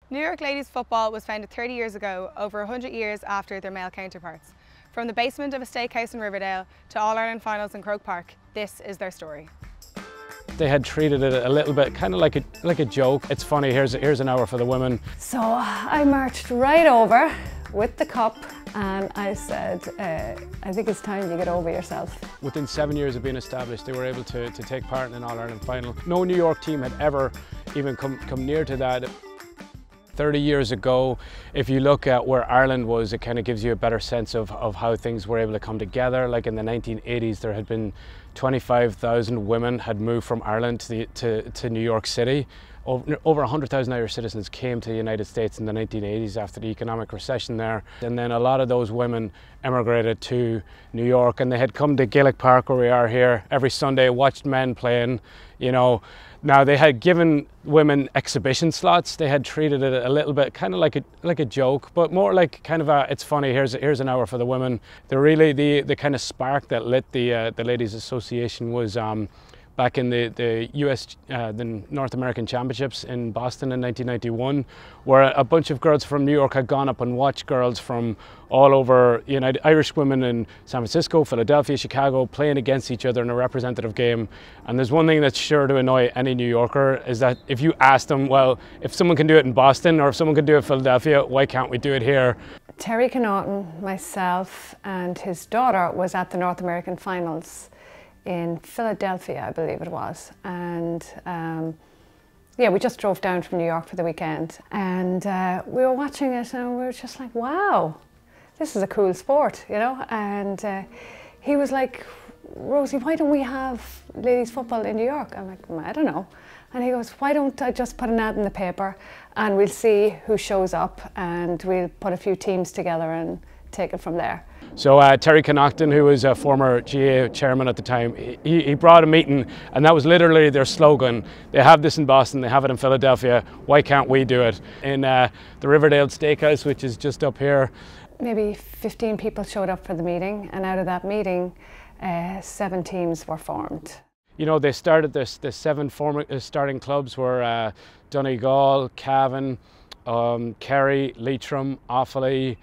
New York ladies football was founded 30 years ago, over 100 years after their male counterparts. From the basement of a steakhouse in Riverdale to All-Ireland finals in Croke Park, this is their story. They had treated it a little bit kind of like a joke. It's funny, here's an hour for the women. So I marched right over with the cup and I said, I think it's time you get over yourself. Within 7 years of being established, they were able to take part in an All-Ireland final. No New York team had ever even come near to that. 30 years ago, if you look at where Ireland was, it kind of gives you a better sense of how things were able to come together. Like in the 1980s, there had been 25,000 women had moved from Ireland to New York City. Over 100,000 Irish citizens came to the United States in the 1980s after the economic recession there. And then a lot of those women emigrated to New York, and they had come to Gaelic Park, where we are here, every Sunday, watched men playing, you know. Now they had given women exhibition slots. They had treated it a little bit kind of like a joke, but more like kind of it's funny, here's an hour for the women. The kind of spark that lit the Ladies Association was back in the North American Championships in Boston in 1991, where a bunch of girls from New York had gone up and watched girls from all over, Irish women in San Francisco, Philadelphia, Chicago, playing against each other in a representative game. And there's one thing that's sure to annoy any New Yorker, is that if you ask them, well, if someone can do it in Boston or if someone can do it in Philadelphia, why can't we do it here? Terry Connaughton, myself and his daughter was at the North American finals in Philadelphia, I believe it was, and yeah, we just drove down from New York for the weekend, and we were watching it, and we were just like, "Wow, this is a cool sport," And he was like, "Rosie, why don't we have ladies football in New York?" I'm like, "I don't know," and he goes, "Why don't I just put an ad in the paper, and we'll see who shows up, and we'll put a few teams together and take it from there." So Terry Connaughton, who was a former GA chairman at the time, he brought a meeting, and that was literally their slogan. They have this in Boston, they have it in Philadelphia, why can't we do it? In the Riverdale Steakhouse, which is just up here. Maybe 15 people showed up for the meeting, and out of that meeting, 7 teams were formed. They started the 7 starting clubs were Donegal, Cavan, Kerry, Leitrim, Offaly,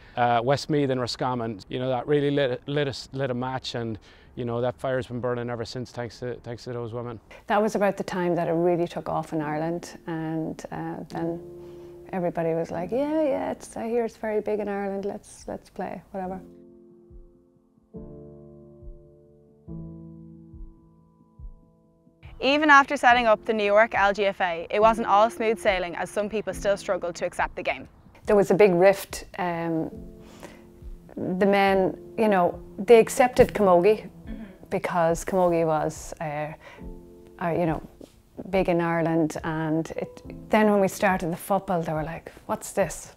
Westmeath and Roscommon. That really lit a match, and that fire's been burning ever since, thanks to those women. That was about the time that it really took off in Ireland, and then everybody was like, yeah, I hear it's very big in Ireland, let's play, whatever. Even after setting up the New York LGFA, it wasn't all smooth sailing, as some people still struggled to accept the game. There was a big rift. The men, they accepted camogie because camogie was, big in Ireland, and then when we started the football, they were like, "What's this?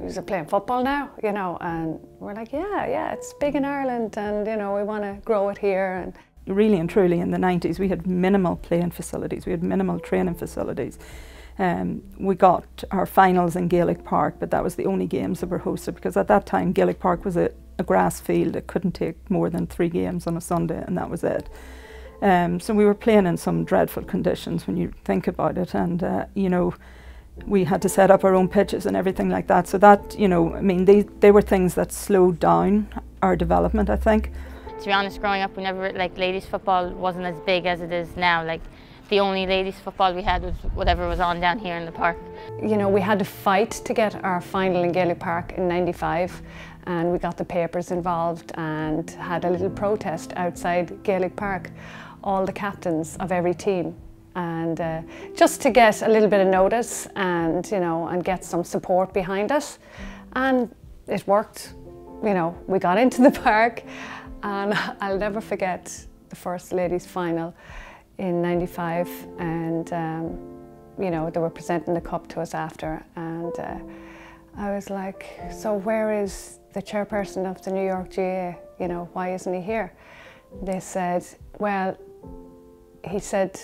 Is it playing football now?" And we're like, yeah, it's big in Ireland, and we want to grow it here. And really and truly in the 90s we had minimal playing facilities, we had minimal training facilities. We got our finals in Gaelic Park, but that was the only games that were hosted, because at that time Gaelic Park was a grass field. It couldn't take more than 3 games on a Sunday, and that was it. So we were playing in some dreadful conditions when you think about it, and we had to set up our own pitches and everything like that. So that, they were things that slowed down our development, I think. To be honest, growing up, we never, ladies football wasn't as big as it is now. The only ladies football we had was whatever was on down here in the park. We had to fight to get our final in Gaelic Park in '95, and we got the papers involved and had a little protest outside Gaelic Park, all the captains of every team, and just to get a little bit of notice and, and get some support behind us. And it worked. We got into the park. And I'll never forget the first ladies' final in '95, and they were presenting the cup to us after, and I was like, "So where is the chairperson of the New York GA? Why isn't he here?" They said, "Well," he said,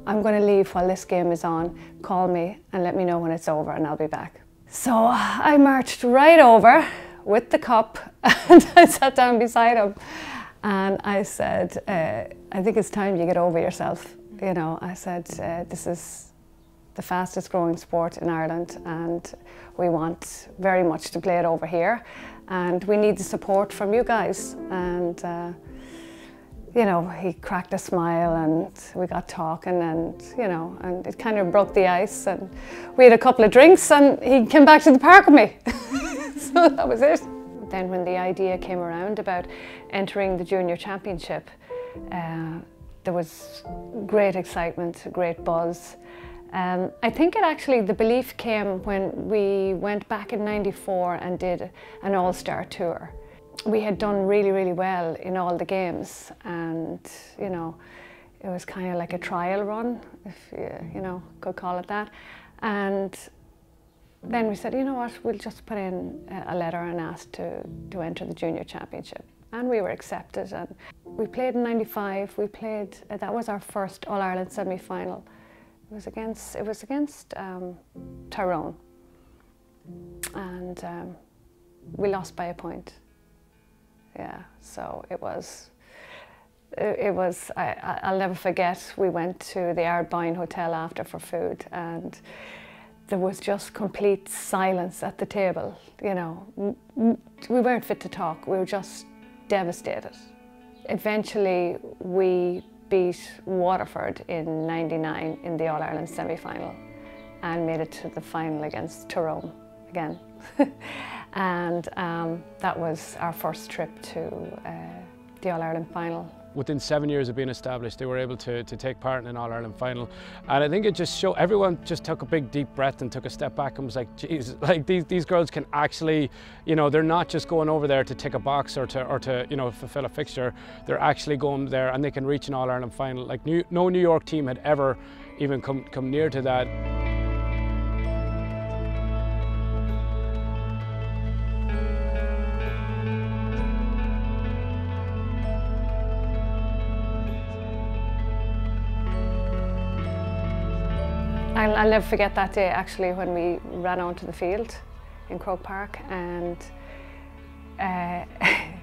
"I'm going to leave while this game is on. Call me and let me know when it's over, and I'll be back." So I marched right over with the cup, and I sat down beside him, and I said, "I think it's time you get over yourself." I said, the fastest growing sport in Ireland, and we want very much to play it over here, and we need the support from you guys. And you know, he cracked a smile and we got talking, and you know, and it kind of broke the ice, and we had a couple of drinks and he came back to the park with me. So that was it. Then when the idea came around about entering the junior championship, there was great excitement, great buzz. I think the belief came when we went back in '94 and did an all-star tour. We had done really, really well in all the games, and you know, it was kind of like a trial run, if you know, could call it that. And then we said, you know what, we'll just put in a letter and ask to enter the junior championship. And we were accepted, and we played in '95. We played, that was our first All-Ireland semi-final. It was against Tyrone, and we lost by a point. Yeah, so it was, I'll never forget, we went to the Ardbine Hotel after for food, and there was just complete silence at the table, you know. We weren't fit to talk, we were just devastated. Eventually we beat Waterford in '99 in the All-Ireland semi-final and made it to the final against Tyrone again. And that was our first trip to the All-Ireland final. Within 7 years of being established, they were able to take part in an All-Ireland final. And I think it just showed, everyone just took a big deep breath and took a step back and was like, geez, like these girls can actually, you know, they're not just going over there to tick a box or to you know, fulfill a fixture. They're actually going there and they can reach an All-Ireland final. Like no New York team had ever even come near to that. I'll never forget that day actually when we ran onto the field in Croke Park, and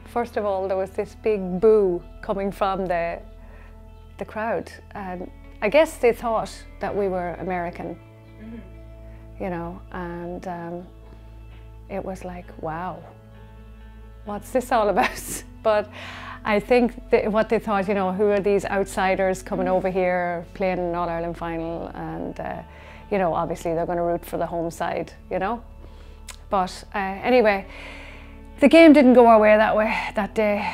first of all there was this big boo coming from the crowd, and I guess they thought that we were American, you know, and it was like, wow, what's this all about? But I think what they thought, you know, who are these outsiders coming over here playing an All-Ireland final, and you know, obviously they're going to root for the home side, you know. But anyway, the game didn't go our way that day.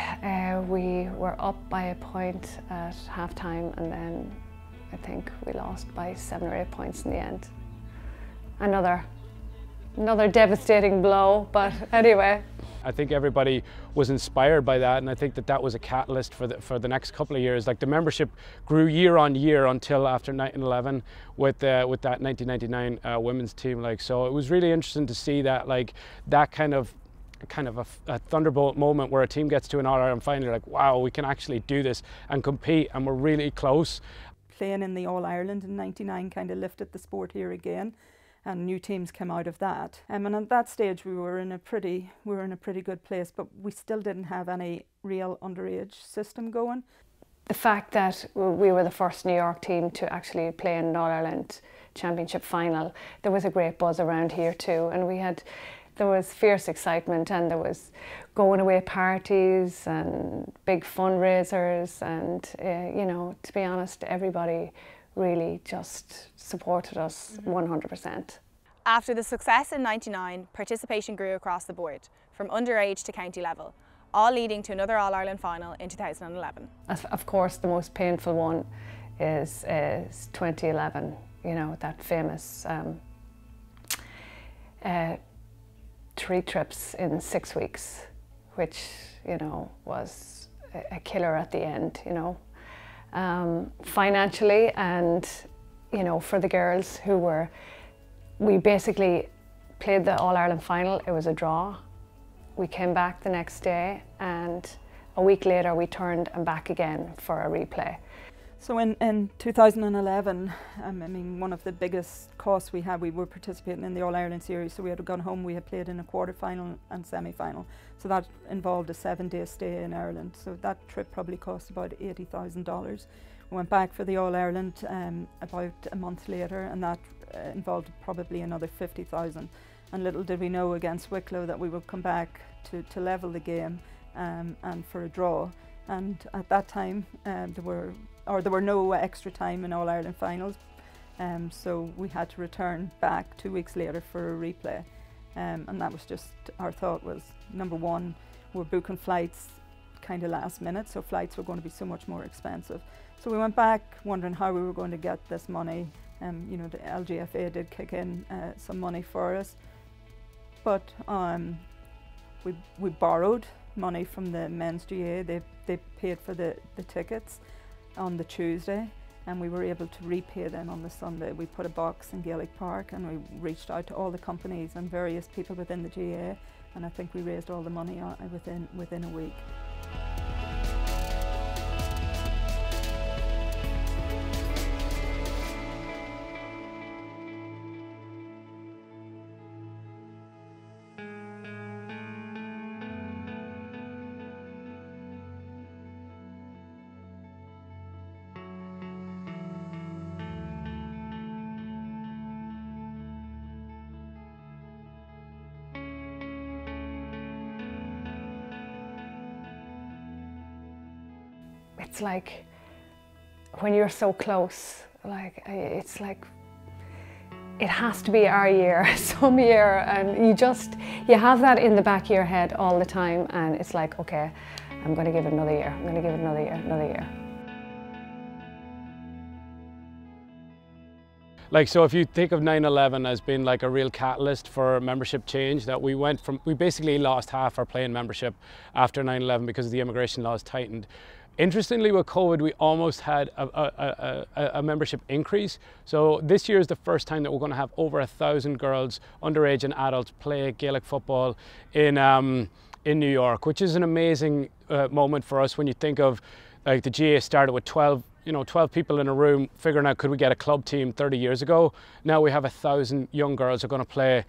We were up by a point at half-time, and then I think we lost by 7 or 8 points in the end. Another devastating blow, but anyway. I think everybody was inspired by that, and I think that was a catalyst for the next couple of years. Like the membership grew year on year until after 9/11 with that 1999 women's team. Like, so it was really interesting to see that, like, that kind of a thunderbolt moment where a team gets to an All-Ireland final. You're like, wow, we can actually do this and compete, and we're really close. Playing in the All-Ireland in '99 kind of lifted the sport here again, and new teams came out of that. And at that stage we were in a pretty good place, but we still didn't have any real underage system going. The fact that we were the first New York team to actually play in an All-Ireland championship final, there was a great buzz around here too, and there was fierce excitement, and there was going away parties and big fundraisers, and you know, to be honest, everybody really just supported us 100%. After the success in '99, participation grew across the board, from underage to county level, all leading to another All-Ireland final in 2011. Of course, the most painful one is 2011, you know, that famous 3 trips in 6 weeks, which, you know, was a killer at the end, you know. Financially, and you know, for the girls we basically played the All-Ireland final. It was a draw. We came back the next day, and a week later we turned and back again for a replay. So in 2011, I mean, one of the biggest costs we had, we were participating in the All-Ireland series, so we had gone home, we had played in a quarter-final and semi-final. So that involved a 7-day stay in Ireland. So that trip probably cost about $80,000. We went back for the All-Ireland about a month later, and that involved probably another 50,000. And little did we know against Wicklow that we would come back to level the game and for a draw. And at that time there were no extra time in All Ireland finals, so we had to return back 2 weeks later for a replay. And that was just, our thought was, number one, we're booking flights kind of last minute, so flights were going to be so much more expensive. So we went back wondering how we were going to get this money. You know, the LGFA did kick in some money for us, but we borrowed money from the men's GA. They paid for the tickets on the Tuesday, and we were able to repay them on the Sunday. We put a box in Gaelic Park, and we reached out to all the companies and various people within the GA, and I think we raised all the money within a week. It's like when you're so close, like it's like it has to be our year, some year, and you have that in the back of your head all the time, and it's like, okay, I'm going to give it another year, I'm going to give it another year, another year. Like, so if you think of 9/11 as being like a real catalyst for membership change, that we basically lost half our playing membership after 9/11 because the immigration laws tightened. Interestingly, with COVID, we almost had a membership increase. So this year is the first time that we're going to have over 1,000 girls, underage and adults, play Gaelic football in New York, which is an amazing moment for us when you think of, like, the GA started with 12 people in a room figuring out, could we get a club team 30 years ago? Now we have 1,000 young girls who are going to play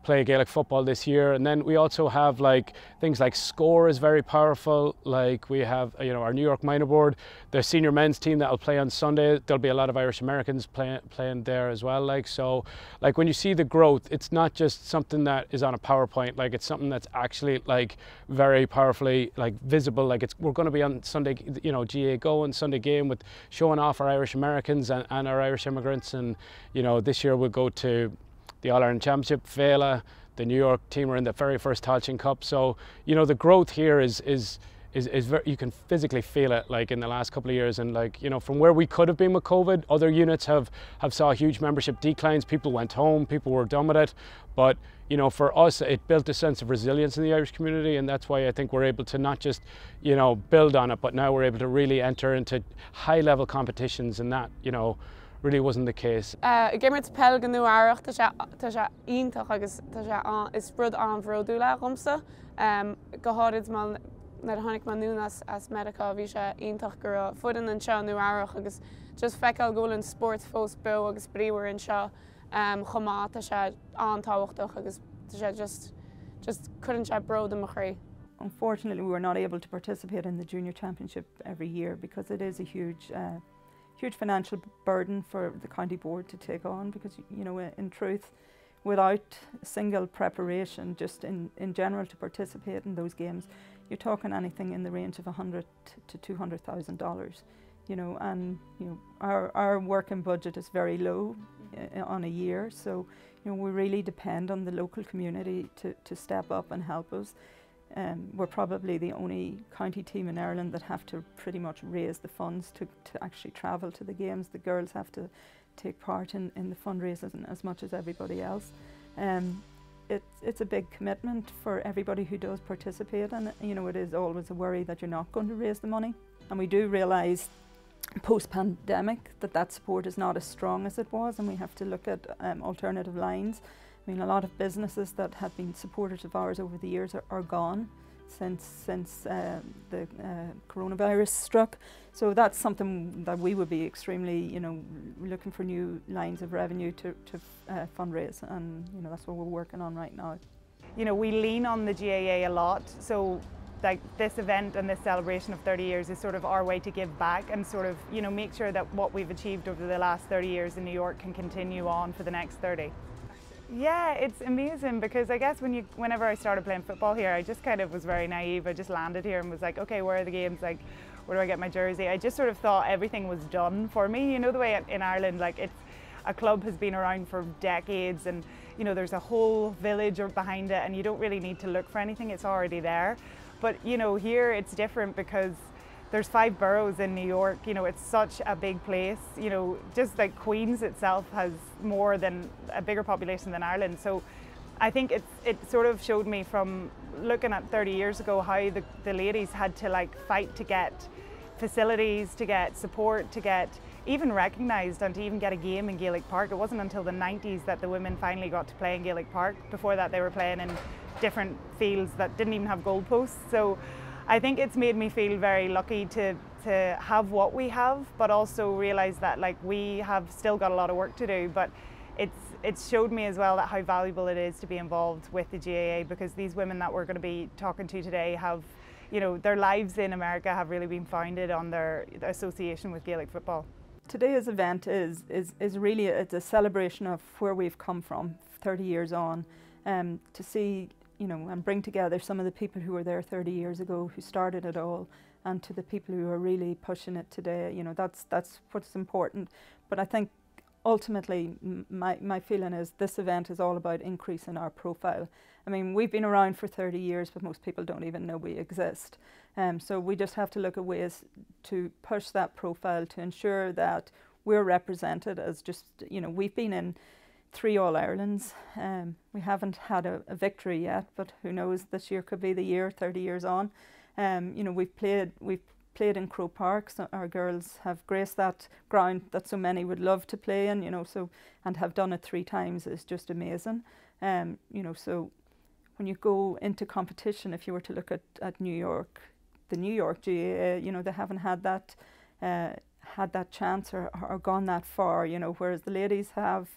Gaelic football this year. And then we also have like things like Score is very powerful. Like, we have, you know, our New York minor board, the senior men's team that will play on Sunday. There'll be a lot of Irish Americans playing there as well. Like, so, like, when you see the growth, it's not just something that is on a PowerPoint. Like, it's something that's actually like very powerfully like visible. Like, we're going to be on Sunday, you know, GA Go and Sunday Game with showing off our Irish Americans and our Irish immigrants. And, you know, this year we'll go to the All Ireland Championship, Féile, the New York team are in the very first Tailteann Cup. So, you know, the growth here is very, you can physically feel it, like, in the last couple of years. And, like, you know, from where we could have been with COVID, other units have saw huge membership declines. People went home, people were done with it. But, you know, for us, it built a sense of resilience in the Irish community, and that's why I think we're able to not just, you know, build on it, but now we're able to really enter into high-level competitions, and that, you know, really wasn't the case. Gimmert pel genú áireach tá sé ionintach agus tá sé is rud an bhródúla romsa. Go háirid man na tháinig man nún as medica bhí sé ionintach gur fudan an seo nú áireach agus just feiceáil gúil sport fós bu agus bríomhar an seo chomá tá sé antáhachtach agus tá sé just couldn't sé bród am chraí. Unfortunately, we were not able to participate in the junior championship every year because it is a huge financial burden for the county board to take on, because, you know, in truth, without single preparation, just in general to participate in those games, you're talking anything in the range of $100,000 to $200,000, you know, and, you know, our working budget is very low on a year, so, you know, we really depend on the local community to step up and help us. We're probably the only county team in Ireland that have to pretty much raise the funds to actually travel to the games. The girls have to take part in the fundraising as much as everybody else. It's a big commitment for everybody who does participate, and, you know, it is always a worry that you're not going to raise the money. And we do realise post-pandemic that support is not as strong as it was, and we have to look at alternative lines. I mean, a lot of businesses that have been supporters of ours over the years are gone since the coronavirus struck. So that's something that we would be extremely, you know, looking for new lines of revenue to fundraise, and, you know, that's what we're working on right now. You know, we lean on the GAA a lot, so like this event and this celebration of 30 years is sort of our way to give back and sort of, you know, make sure that what we've achieved over the last 30 years in New York can continue on for the next 30. Yeah, it's amazing because I guess whenever I started playing football here, I just kind of was very naive. I just landed here and was like, okay, where are the games? Like, where do I get my jersey? I just sort of thought everything was done for me. You know, the way in Ireland, like a club has been around for decades and, you know, there's a whole village behind it and you don't really need to look for anything, it's already there. But, you know, here it's different because there's 5 boroughs in New York, you know, it's such a big place, you know, just like Queens itself has a bigger population than Ireland. So I think it sort of showed me from looking at 30 years ago how the ladies had to like fight to get facilities, to get support, to get even recognised and to even get a game in Gaelic Park. It wasn't until the 90s that the women finally got to play in Gaelic Park. Before that they were playing in different fields that didn't even have goalposts. So I think it's made me feel very lucky to have what we have, but also realise that like we have still got a lot of work to do. But it's showed me as well that how valuable it is to be involved with the GAA, because these women that we're going to be talking to today have, you know, their lives in America have really been founded on their association with Gaelic football. Today's event is really it's a celebration of where we've come from 30 years on, to see, you know, and bring together some of the people who were there 30 years ago, who started it all, and to the people who are really pushing it today. You know, that's what's important. But I think ultimately my feeling is this event is all about increasing our profile. I mean, we've been around for 30 years, but most people don't even know we exist. So we just have to look at ways to push that profile to ensure that we're represented as just, you know, we've been in 3 All-Irelands. We haven't had a victory yet, but who knows, this year could be the year, 30 years on. You know, we've played in Croke Park, so our girls have graced that ground that so many would love to play in, you know, so, and have done it 3 times is just amazing. You know, so when you go into competition, if you were to look at New York, the New York GAA, you know, they haven't had that chance or gone that far, you know, whereas the ladies have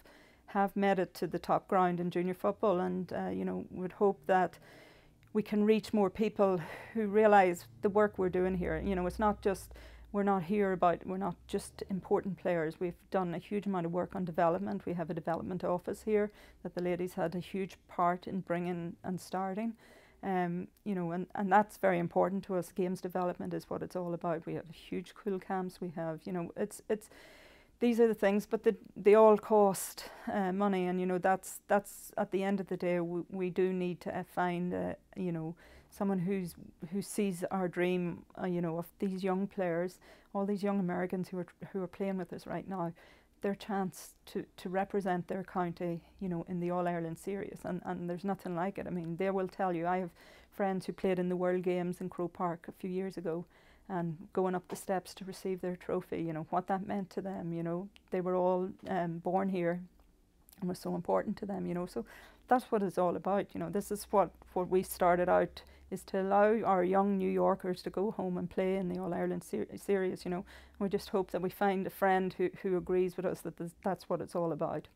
made it to the top ground in junior football, and you know, would hope that we can reach more people who realise the work we're doing here. You know, it's not just, we're not just important players. We've done a huge amount of work on development. We have a development office here that the ladies had a huge part in bringing and starting. You know, and that's very important to us. Games development is what it's all about. We have huge cool camps. We have, you know, these are the things, but they all cost money, and you know, that's at the end of the day we do need to find you know, someone who sees our dream, you know, of these young players, all these young Americans who are playing with us right now, their chance to represent their county, you know, in the All-Ireland series, and there's nothing like it. I mean, they will tell you. I have friends who played in the World Games in Croke Park a few years ago, and going up the steps to receive their trophy, you know, what that meant to them. You know, they were all born here and was so important to them, you know. So that's what it's all about, you know. This is what we started out, is to allow our young New Yorkers to go home and play in the All-Ireland series, you know. And we just hope that we find a friend who agrees with us that that's what it's all about.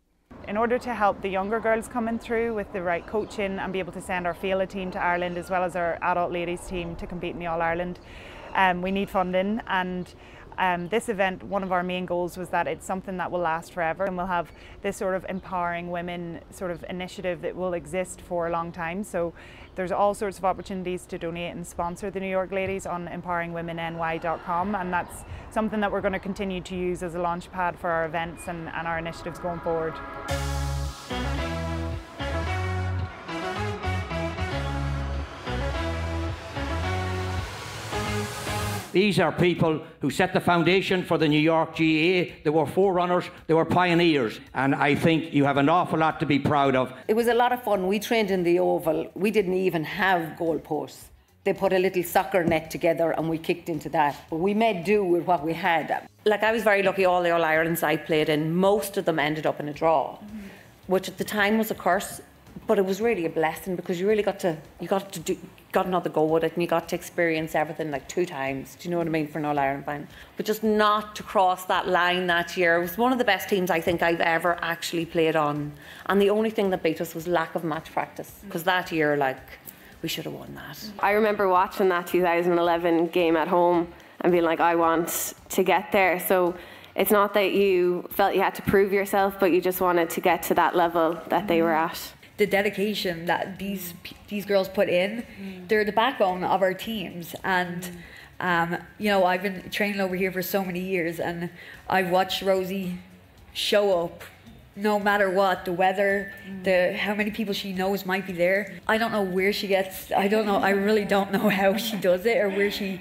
In order to help the younger girls coming through with the right coaching and be able to send our Féile team to Ireland as well as our adult ladies team to compete in the All-Ireland, we need funding, and this event, one of our main goals was that it's something that will last forever, and we'll have this sort of empowering women sort of initiative that will exist for a long time. So there's all sorts of opportunities to donate and sponsor the New York ladies on empoweringwomenny.com, and that's something that we're going to continue to use as a launch pad for our events and our initiatives going forward. These are people who set the foundation for the New York GAA. They were forerunners, they were pioneers, and I think you have an awful lot to be proud of. It was a lot of fun. We trained in the Oval. We didn't even have goalposts. They put a little soccer net together and we kicked into that. But we made do with what we had. Like, I was very lucky, all the All-Irelands I played in, most of them ended up in a draw, which at the time was a curse, but it was really a blessing, because you really got another go at it, and you got to experience everything like 2 times. Do you know what I mean, for an All-Ireland final? But just not to cross that line that year. It was one of the best teams I think I've ever actually played on, and the only thing that beat us was lack of match practice, because that year, like, we should have won that. I remember watching that 2011 game at home and being like, I want to get there. So it's not that you felt you had to prove yourself, but you just wanted to get to that level that they were at. The dedication that these girls put in, they're the backbone of our teams. And you know, I've been training over here for so many years, and I've watched Rosie show up no matter what, the weather, how many people she knows might be there. I don't know where she gets, I really don't know how she does it or where she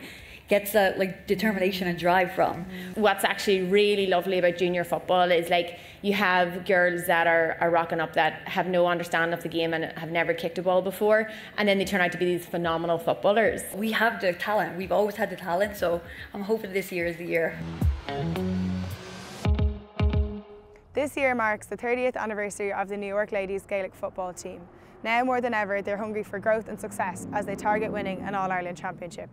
gets that like determination and drive from. What's actually really lovely about junior football is like you have girls that are rocking up that have no understanding of the game and have never kicked a ball before, and then they turn out to be these phenomenal footballers. We have the talent, we've always had the talent, so I'm hoping this year is the year. This year marks the 30th anniversary of the New York ladies Gaelic football team. Now more than ever, they're hungry for growth and success as they target winning an All-Ireland Championship.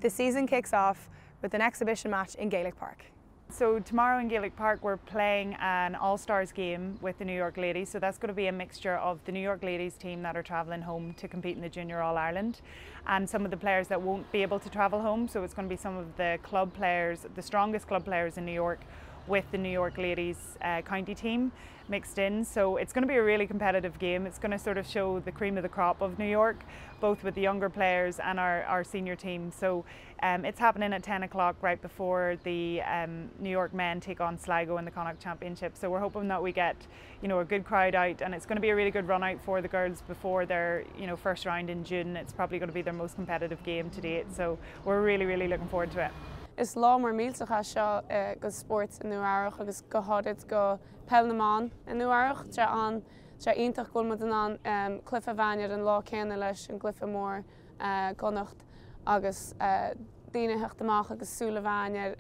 The season kicks off with an exhibition match in Gaelic Park. So tomorrow in Gaelic Park we're playing an All-Stars game with the New York ladies, so that's going to be a mixture of the New York ladies team that are travelling home to compete in the Junior All-Ireland and some of the players that won't be able to travel home, so it's going to be some of the club players, the strongest club players in New York with the New York ladies county team mixed in. So it's going to be a really competitive game. It's going to sort of show the cream of the crop of New York, both with the younger players and our senior team. So it's happening at 10 o'clock right before the New York men take on Sligo in the Connacht Championship. So we're hoping that we get, you know, a good crowd out, and it's going to be a really good run out for the girls before their, you know, first round in June. It's probably going to be their most competitive game to date. So we're really, really looking forward to it. Is lá mar mílteach seo go sport in Nuairach agus go háid go pelnaán in Nuairach te an te ionintach go mu an clifa bhaine an lá céanna leis an glyfa mór Connacht agus daine heachtamach agus súla bhaine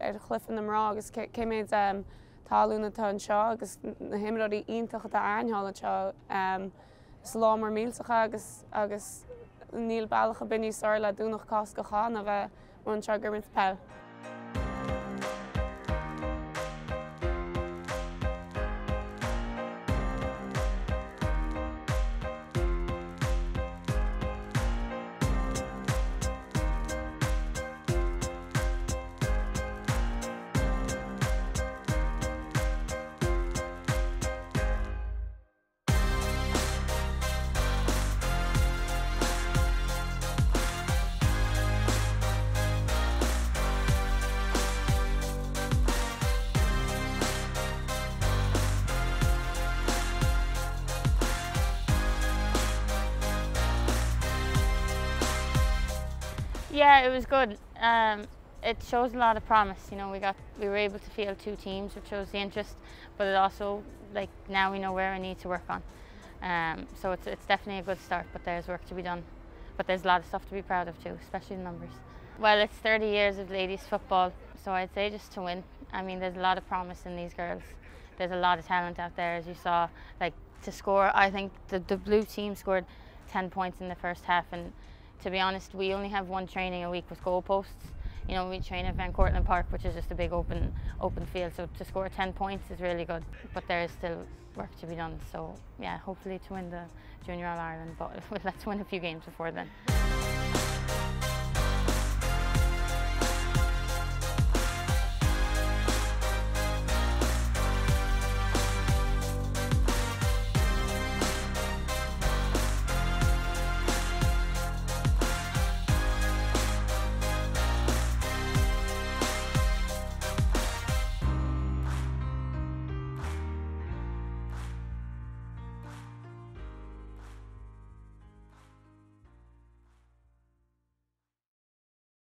chlyfan na mrá agus céimiid talúna tá seo agus na himráí ionintach a airnhála seo is lá mar mílteach agus níl bailach a binní sáir le dúnach cás go cháin a bheith one sugar with pal. Yeah, it was good. It shows a lot of promise. You know, we were able to field 2 teams, which shows the interest, but it also, like, now we know where we need to work on. So it's definitely a good start, but there's work to be done. But there's a lot of stuff to be proud of too, especially the numbers. Well, it's 30 years of ladies football, so I'd say just to win. I mean, there's a lot of promise in these girls. There's a lot of talent out there, as you saw. Like, to score, I think the blue team scored 10 points in the first half, and to be honest, we only have 1 training a week with goalposts. You know, we train at Van Cortlandt Park, which is just a big open field, so to score 10 points is really good. But there is still work to be done, so yeah, hopefully to win the Junior All-Ireland, but let's win a few games before then.